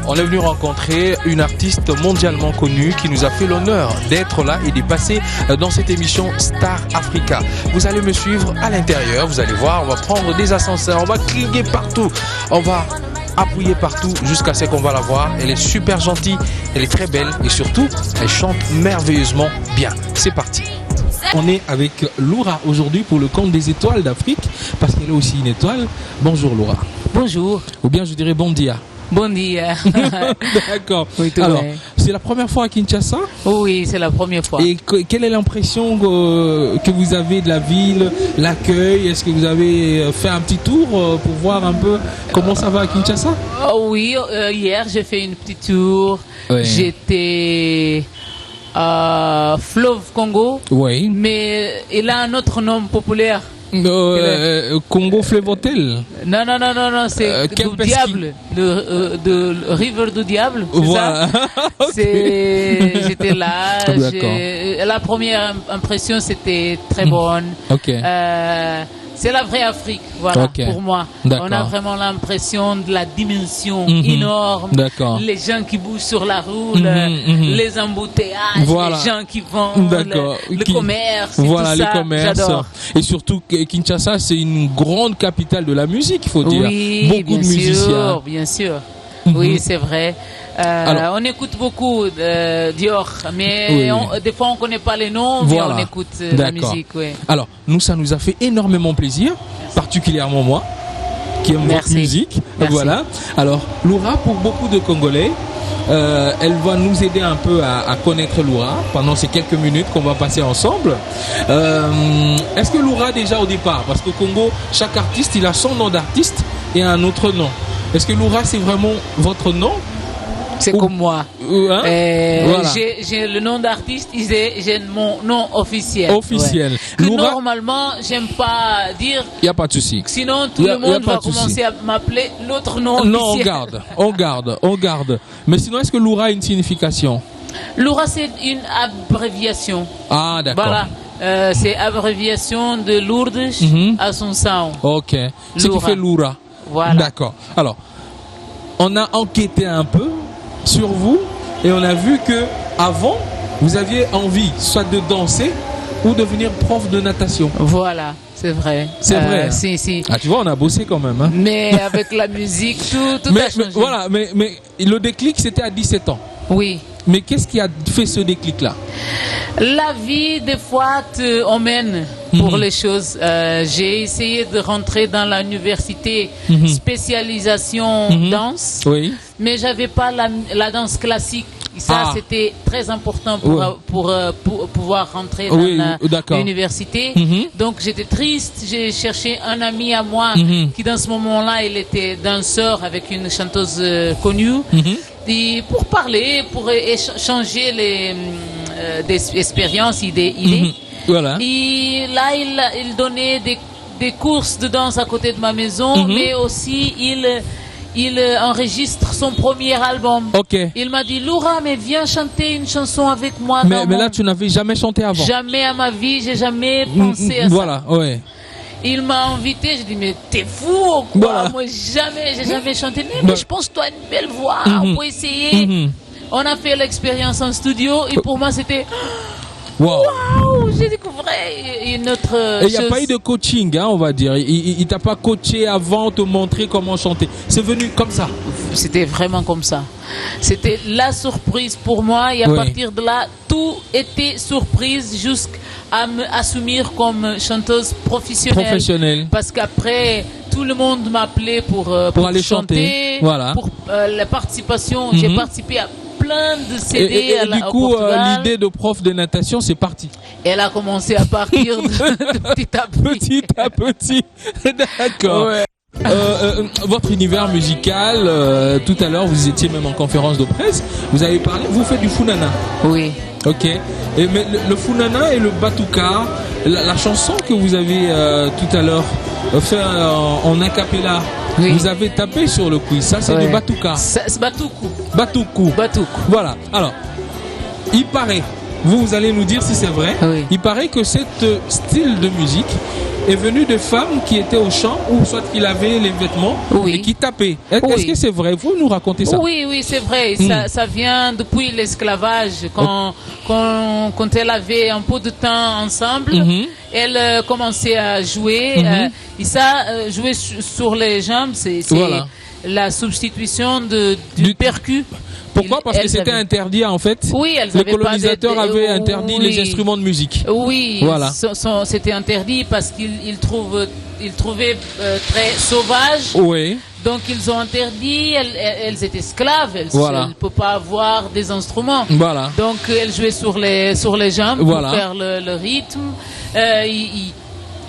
On est venu rencontrer une artiste mondialement connue qui nous a fait l'honneur d'être là et de passer dans cette émission Star Africa. Vous allez me suivre à l'intérieur, vous allez voir, on va prendre des ascenseurs, on va cliquer partout, on va appuyer partout jusqu'à ce qu'on va la voir. Elle est super gentille, elle est très belle et surtout, elle chante merveilleusement bien. C'est parti. On est avec Loura aujourd'hui pour le compte des étoiles d'Afrique parce qu'elle est aussi une étoile. Bonjour Loura. Bonjour. Ou bien je dirais bon dia. Bon dia. D'accord. Oui, alors, c'est la première fois à Kinshasa? Oui, c'est la première fois. Et quelle est l'impression que vous avez de la ville, l'accueil? Est-ce que vous avez fait un petit tour pour voir un peu comment ça va à Kinshasa? Oui, hier j'ai fait une petite tour. Oui. J'étais à Fleuve Congo. Oui. Mais il a un autre nom populaire. Congo Fleuve Hotel. Non, c'est du diable, de River du Diable. Voilà. Okay. J'étais là. La première impression c'était très bonne. Ok. C'est la vraie Afrique, voilà, pour moi. On a vraiment l'impression de la dimension énorme. Les gens qui bougent sur la route, les embouteillages, les gens qui vendent, le commerce, voilà, tout ça, le commerce. J'adore. Et surtout, Kinshasa, c'est une grande capitale de la musique, il faut dire. Oui, beaucoup de musiciens. Bien sûr. Oui, c'est vrai. Alors, on écoute beaucoup Dior, mais des fois on ne connaît pas les noms, mais on écoute la musique. Oui. Alors, nous, ça nous a fait énormément plaisir, particulièrement moi, qui aime votre musique. Voilà. Alors, Loura, pour beaucoup de Congolais, elle va nous aider un peu à connaître Loura pendant ces quelques minutes qu'on va passer ensemble. Est-ce que Loura, déjà au départ, parce qu'au Congo, chaque artiste, il a son nom d'artiste et un autre nom. Est-ce que Loura, c'est vraiment votre nom? C'est comme moi. Voilà. J'ai le nom d'artiste, j'ai mon nom officiel. Officiel. Que normalement, j'aime pas dire. Il n'y a pas de souci. Sinon, tout le monde va commencer à m'appeler l'autre nom officiel. Non, on garde. Mais sinon, est-ce que Loura a une signification? Loura, c'est une abréviation. Ah, d'accord. Voilà. C'est abréviation de Lourdes à son sang. Ok. Ce qui fait Loura. Voilà. D'accord. Alors, on a enquêté un peu sur vous et on a vu que avant vous aviez envie soit de danser ou devenir prof de natation. Voilà, c'est vrai. C'est vrai. Si. Ah, tu vois, on a bossé quand même. Hein. Mais avec la musique, tout a changé. Voilà, mais le déclic c'était à 17 ans. Oui. Mais qu'est-ce qui a fait ce déclic-là? La vie, des fois, te emmène pour les choses. J'ai essayé de rentrer dans l'université spécialisation danse, mais j'avais pas la danse classique. Ça, c'était très important pour pouvoir rentrer dans l'université. Donc, j'étais triste. J'ai cherché un ami à moi qui, dans ce moment-là, il était danseur avec une chanteuse connue. Et pour parler, pour échanger des expériences, idées. Voilà. Et là, il donnait des courses de danse à côté de ma maison, mais aussi il enregistre son premier album. Il m'a dit, Loura, mais viens chanter une chanson avec moi. Mais là, tu n'avais jamais chanté avant? Jamais à ma vie, j'ai jamais pensé à ça. Voilà, ouais. Il m'a invité, j'ai dit, mais t'es fou ou quoi? Moi, j'ai jamais chanté. Mais je pense que tu as une belle voix, on peut essayer. On a fait l'expérience en studio et pour moi, c'était... Waouh, j'ai découvert une autre chose. Il n'y a pas eu de coaching, hein, on va dire. Il t'a pas coaché avant, te montrer comment chanter. C'est venu comme ça. C'était vraiment comme ça. C'était la surprise pour moi. Et à partir de là, tout était surprise jusqu'à m'assumer comme chanteuse professionnelle. Parce qu'après, tout le monde m'appelait pour aller chanter. Voilà. Pour la participation. J'ai participé à plein de CD et du coup, l'idée de prof de natation, c'est parti. Elle a commencé à partir de petit à petit. Petit à petit. D'accord. Votre univers musical, tout à l'heure, vous étiez même en conférence de presse. Vous avez parlé, vous faites du funana. Oui. Ok. Mais le funana et le batuka, la chanson que vous avez tout à l'heure fait en acapella. Vous avez tapé sur le quiz, ça c'est du batuka. C'est batuku. Batuku. Voilà. Alors, il paraît, vous allez nous dire si c'est vrai, il paraît que ce style de musique est venu de femmes qui étaient au champ ou soit qu'il avait les vêtements et qui tapaient. Est-ce que c'est vrai? Vous nous racontez ça? Oui, oui, c'est vrai. Ça vient depuis l'esclavage. Quand elle avait un peu de temps ensemble, elle commençait à jouer. Et ça, jouer sur les jambes, c'est la substitution du percu. Pourquoi? Parce que c'était interdit en fait. Oui, les colonisateurs avaient interdit les instruments de musique. Oui, voilà. C'était interdit parce qu'ils trouvaient très sauvage. Oui. Donc ils ont interdit, elles étaient esclaves, elles ne peuvent pas avoir des instruments. Voilà. Donc elles jouaient sur les jambes pour faire le rythme.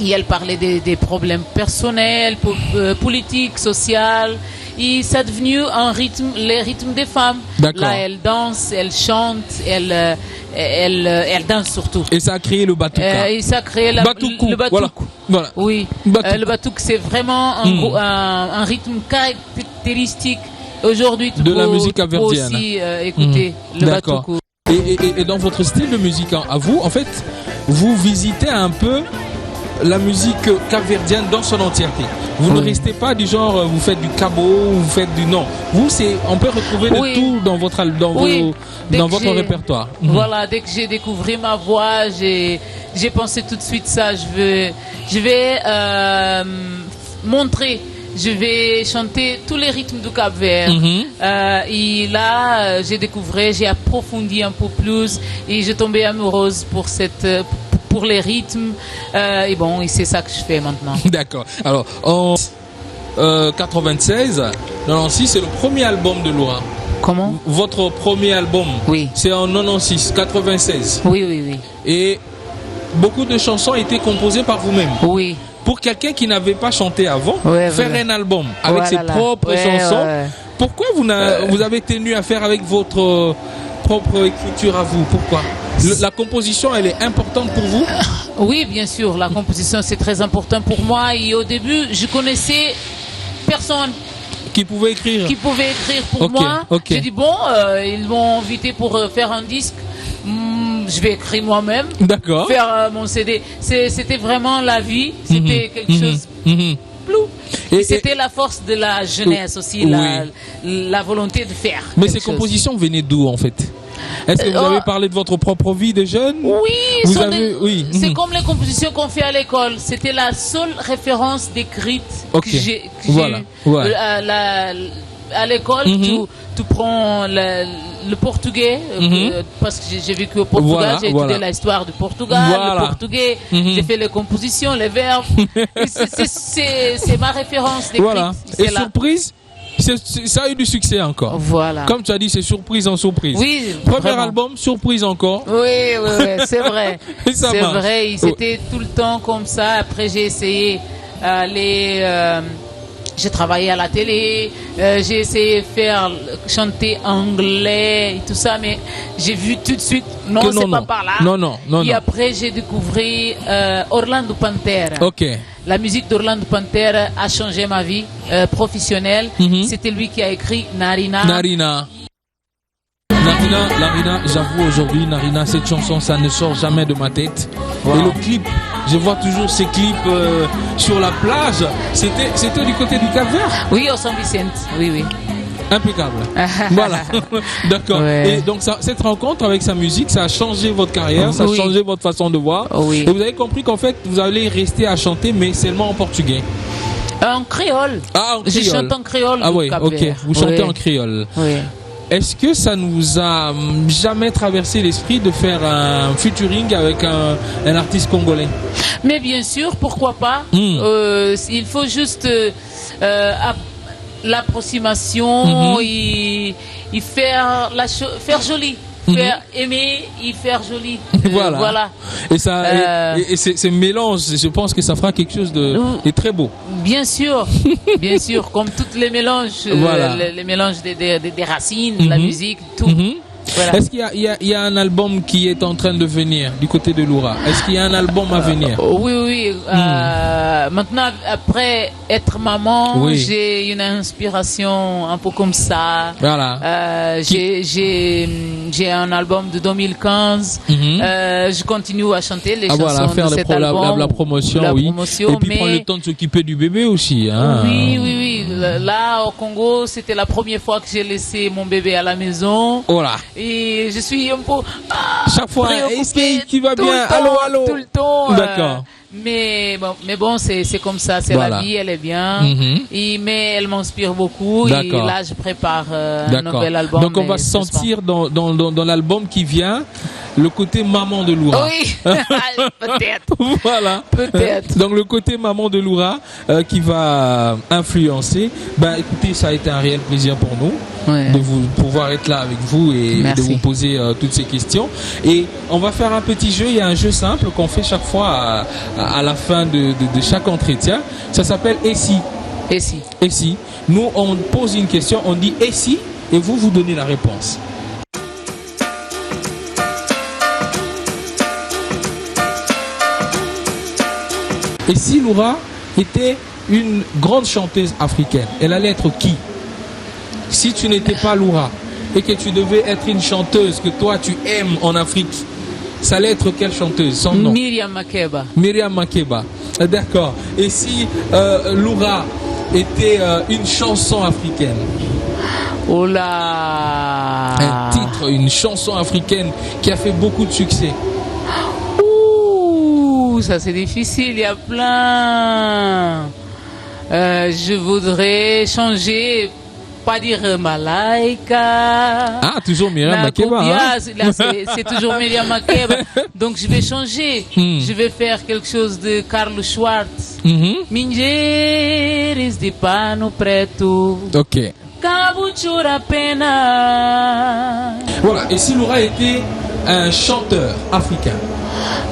Et elle parlait des problèmes personnels, politiques, sociaux. Et ça est devenu les rythmes des femmes. Là, elle danse, elle chante, elle danse surtout. Et ça a créé le batuka. Et ça a créé le batuque. Voilà. Oui. Le batuque, c'est vraiment un rythme caractéristique aujourd'hui. De la musique capverdienne. Aussi écouter le batuque. Et dans votre style de musique, à vous, en fait, vous visitez un peu la musique capverdienne dans son entièreté. Vous ne restez pas du genre, vous faites du cabot, vous faites du non. Vous, on peut retrouver de tout dans votre répertoire. Voilà, dès que j'ai découvert ma voix, j'ai pensé tout de suite ça. Je vais montrer. Je vais chanter tous les rythmes du Cap-Vert. Et là, j'ai découvert, j'ai approfondi un peu plus et j'ai tombé amoureuse pour les rythmes. Et bon, c'est ça que je fais maintenant. D'accord. Alors, en 96, 96, c'est le premier album de Laura. Comment? Votre premier album. Oui. C'est en 96, 96. Oui. Et beaucoup de chansons étaient composées par vous-même. Oui. Pour quelqu'un qui n'avait pas chanté avant, faire un album avec ses propres chansons, pourquoi vous avez tenu à faire avec votre propre écriture à vous? Pourquoi? La composition, elle est importante pour vous? Oui, bien sûr. La composition, c'est très important pour moi. Et au début, je connaissais personne qui pouvait écrire pour moi. J'ai dit, bon, ils m'ont invité pour faire un disque. Je vais écrire moi-même. D'accord. Faire mon CD. C'était vraiment la vie. C'était quelque chose flou. Et c'était la force de la jeunesse aussi, la volonté de faire. Mais ces compositions venaient d'où en fait? Est-ce que vous avez parlé de votre propre vie de jeune? Oui, c'est comme les compositions qu'on fait à l'école. C'était la seule référence d'écrite que j'ai eue. À l'école, tu prends le portugais, parce que j'ai vécu au Portugal, j'ai étudié l'histoire du Portugal, le portugais, j'ai fait les compositions, les verbes. C'est ma référence d'écrite. Voilà. Et surprise? Ça a eu du succès encore. Voilà. Comme tu as dit, c'est surprise en surprise. Oui. Premier album, surprise encore. Oui, c'est vrai. C'est vrai. C'était tout le temps comme ça. Après, j'ai essayé j'ai travaillé à la télé, j'ai essayé de chanter anglais et tout ça, mais j'ai vu tout de suite, c'est pas par là. Non. Et après, j'ai découvert Orlando Pantera. La musique d'Orlando Pantera a changé ma vie professionnelle. C'était lui qui a écrit Narina. Narina, j'avoue aujourd'hui, Narina, cette chanson, ça ne sort jamais de ma tête. Et le clip, je vois toujours ces clips sur la plage. C'était du côté du Cap-Vert? Oui, au San Vicente. Oui. Impeccable. Voilà. D'accord. Et donc cette rencontre avec sa musique, ça a changé votre carrière, ça a changé votre façon de voir. Et vous avez compris qu'en fait, vous allez rester à chanter, mais seulement en portugais. En créole. Ah, en créole. Je chante en créole. Ah oui, ok. Vous chantez en créole. Oui. Est-ce que ça nous a jamais traversé l'esprit de faire un featuring avec un artiste congolais? Mais bien sûr, pourquoi pas. Il faut juste l'approximation et faire joli. Faire aimer et faire joli. Voilà. Et ça, et ce mélange, je pense que ça fera quelque chose de très beau. Bien sûr, comme tous les mélanges, les mélanges des racines, la musique, tout. Voilà. Est-ce qu'il y a un album qui est en train de venir du côté de Loura? Est-ce qu'il y a un album à venir? Oui. Maintenant, après être maman, j'ai une inspiration un peu comme ça. Voilà. J'ai un album de 2015. Je continue à chanter les chansons faire de cet album. La promotion, Et puis prendre le temps de s'occuper du bébé aussi. Hein. Oui. Là, au Congo, c'était la première fois que j'ai laissé mon bébé à la maison. Voilà. Et je suis un peu chaque fois, est-ce que tu vas bien? Allô. Tout le temps. D'accord. Mais bon, c'est comme ça, c'est la vie, elle est bien. Mais elle m'inspire beaucoup. Et là, je prépare un nouvel album. Donc, on va sentir dans l'album qui vient le côté maman de Loura. Oui, peut-être. Voilà. Peut-être. Donc, le côté maman de Loura qui va influencer. Écoutez, ça a été un réel plaisir pour nous de pouvoir être là avec vous et de vous poser toutes ces questions. Et on va faire un petit jeu. Il y a un jeu simple qu'on fait chaque fois à la fin de chaque entretien. Ça s'appelle Et si. Et si. Et si. Nous, on pose une question, on dit et si, et vous donnez la réponse. Et si Loura était une grande chanteuse africaine, elle allait être qui? Si tu n'étais pas Loura et que tu devais être une chanteuse que toi tu aimes en Afrique, ça allait être quelle chanteuse? Son nom? Myriam Makeba. Myriam Makeba. D'accord. Et si Loura était une chanson africaine? Oh là! Un titre, une chanson africaine qui a fait beaucoup de succès. Ça c'est difficile, il y a plein. Je voudrais changer, pas dire Malaika. Ah, toujours Myriam Makeba. Hein? Là, c'est toujours Myriam Makeba. Donc je vais changer. Je vais faire quelque chose de Carlos Schwartz. Mingeres de pano preto. Ok. Kabuchura pena. Voilà, et si Loura était un chanteur africain?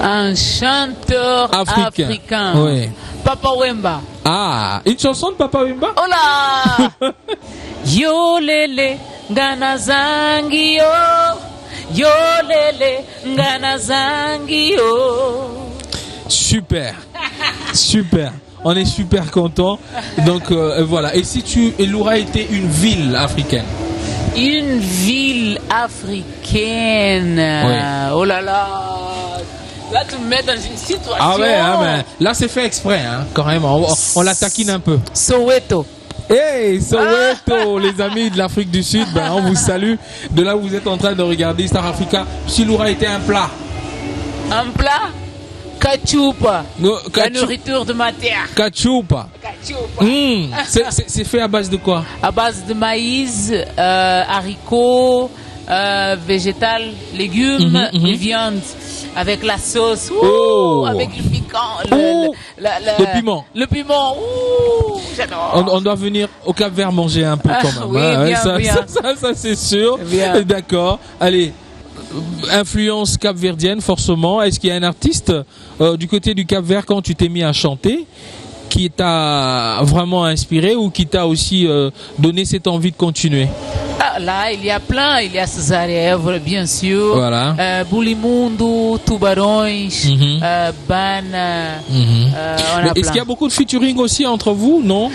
Un chanteur africain. Oui. Papa Wemba. Ah, une chanson de Papa Wemba? Oh là! Yo lele ngana zangi yo lele ngana zangi yo. Super. On est super content. Donc voilà. Et si Loura était une ville africaine? Une ville africaine. Oui. Oh là là. Là, tu me mets dans une situation. Ah ouais, là c'est fait exprès, hein, quand même. On la taquine un peu. Soweto. Hey, Soweto, les amis de l'Afrique du Sud, on vous salue. De là où vous êtes en train de regarder Star Africa. Si Loura était un plat? Un plat? Kachupa. La nourriture de ma terre. Kachupa. C'est fait à base de quoi? À base de maïs, haricots, végétal, légumes et viande. Avec la sauce, avec le piquant, le piment. Le piment, j'adore. On doit venir au Cap-Vert manger un peu quand même. Oui, bien. Ça c'est sûr. D'accord. Allez, influence capverdienne forcément. Est-ce qu'il y a un artiste du côté du Cap-Vert quand tu t'es mis à chanter qui t'a vraiment inspiré ou qui t'a aussi donné cette envie de continuer? Là, il y a plein. Il y a César Évora, bien sûr. Voilà. Bulimundo, Tubarões, Bana. Est-ce qu'il y a beaucoup de featuring aussi entre vous, non?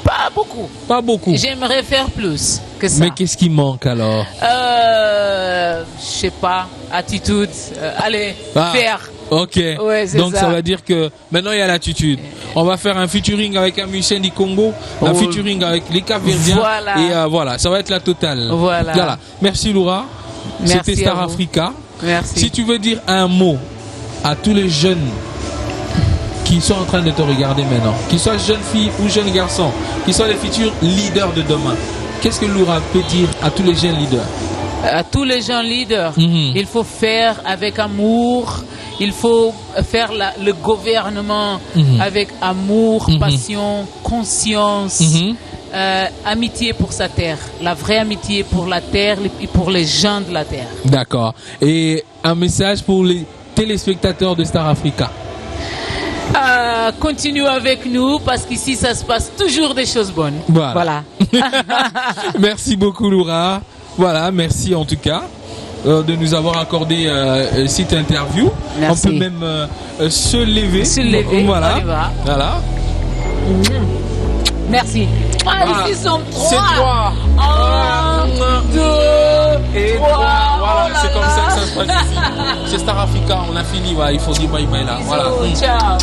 Pas beaucoup. Pas beaucoup. J'aimerais faire plus que ça. Mais qu'est-ce qui manque alors? Je sais pas. Attitude. Faire. Ok, ouais, donc ça veut dire que maintenant il y a l'attitude. On va faire un featuring avec un musicien du Congo, un featuring avec les Cap-Verdiens. Voilà. Et voilà, ça va être la totale. Voilà. Merci Loura. C'était Star Africa. Merci. Si tu veux dire un mot à tous les jeunes qui sont en train de te regarder maintenant, qu'ils soient jeunes filles ou jeunes garçons, qui soient les futurs leaders de demain, qu'est-ce que Loura peut dire à tous les jeunes leaders? À tous les jeunes leaders, il faut faire avec amour. Il faut faire le gouvernement avec amour, passion, conscience, amitié pour sa terre. La vraie amitié pour la terre et pour les gens de la terre. D'accord. Et un message pour les téléspectateurs de Star Africa? Continue avec nous parce qu'ici ça se passe toujours des choses bonnes. Voilà. Merci beaucoup Loura. Voilà, merci en tout cas de nous avoir accordé cette interview. Merci. On peut même se lever. Se lever. Voilà. On y va. Voilà. Merci. Voilà. Ici sont trois. C'est 3. 1, 2 et 3. 3. Voilà, Oh c'est là comme là. ça que ça se passe ici. C'est Star Africa, on a fini. Voilà, il faut dire bye bye là. Bisous, Voilà. ciao.